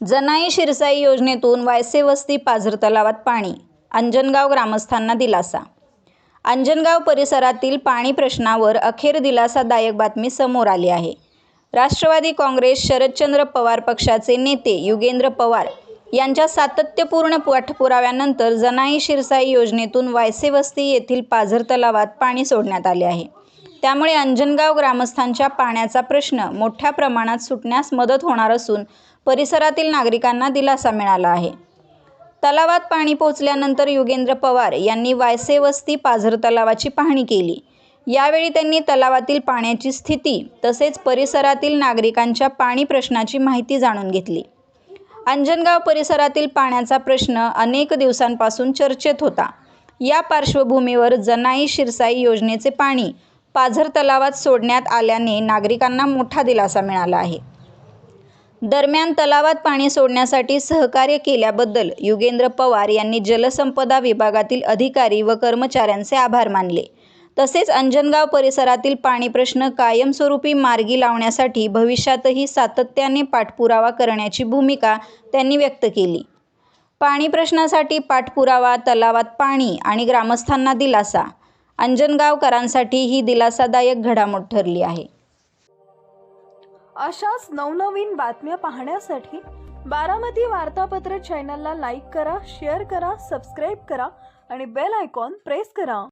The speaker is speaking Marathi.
जनाई शिरसाई योजनेतून वायसे वस्ती पाझर तलावात पाणी, अंजनगाव ग्रामस्थांना दिलासा। अंजनगाव परिसरातील पाणी प्रश्नावर अखेर दिलासादायक बातमी समोर आली आहे। राष्ट्रवादी काँग्रेस शरदचंद्र पवार पक्षाचे नेते युगेंद्र पवार यांच्या सातत्यपूर्ण पाठपुराव्यानंतर जनाई शिरसाई योजनेतून वायसे वस्ती येथील पाझर तलावात पाणी सोडण्यात आले आहे। त्यामुळे अंजनगाव ग्रामस्थांच्या पाण्याचा प्रश्न मोठ्या प्रमाणात सुटण्यास मदत होणार असून परिसरातील नागरिकांना दिलासा मिळाला आहे। तलावात पाणी पोहोचल्यानंतर युगेंद्र पवार यांनी वायसे वस्ती पाझर तलावाची पाहणी केली। यावेळी त्यांनी तलावातील पाण्याची स्थिती तसेच परिसरातील नागरिकांच्या पाणी प्रश्नाची माहिती जाणून घेतली। अंजनगाव परिसरातील पाण्याचा प्रश्न अनेक दिवसांपासून चर्चेत होता। या पार्श्वभूमीवर जनाई शिरसाई योजनेचे पाणी पाझर तलावात सोडण्यात आल्याने नागरिकांना मोठा दिलासा मिळाला आहे। दरम्यान तलावात पाणी सोडण्यासाठी सहकार्य केल्याबद्दल युगेंद्र पवार यांनी जलसंपदा विभागातील अधिकारी व कर्मचाऱ्यांचे आभार मानले। तसेच अंजनगाव परिसरातील पाणी प्रश्न कायमस्वरूपी मार्गी लावण्यासाठी भविष्यातही सातत्याने पाठपुरावा करण्याची भूमिका त्यांनी व्यक्त केली। पाणी प्रश्नासाठी पाठपुरावा, तलावात पाणी आणि ग्रामस्थांना दिलासा, अंजनगावकरांसाठी ही दिलासादायक घडामोड ठरली आहे। अशाच नवनवीन बातम्या पाहण्यासाठी बारामती वार्तापत्र चॅनलला लाईक करा, शेअर करा, सबस्क्राईब करा आणि बेल आयकॉन प्रेस करा।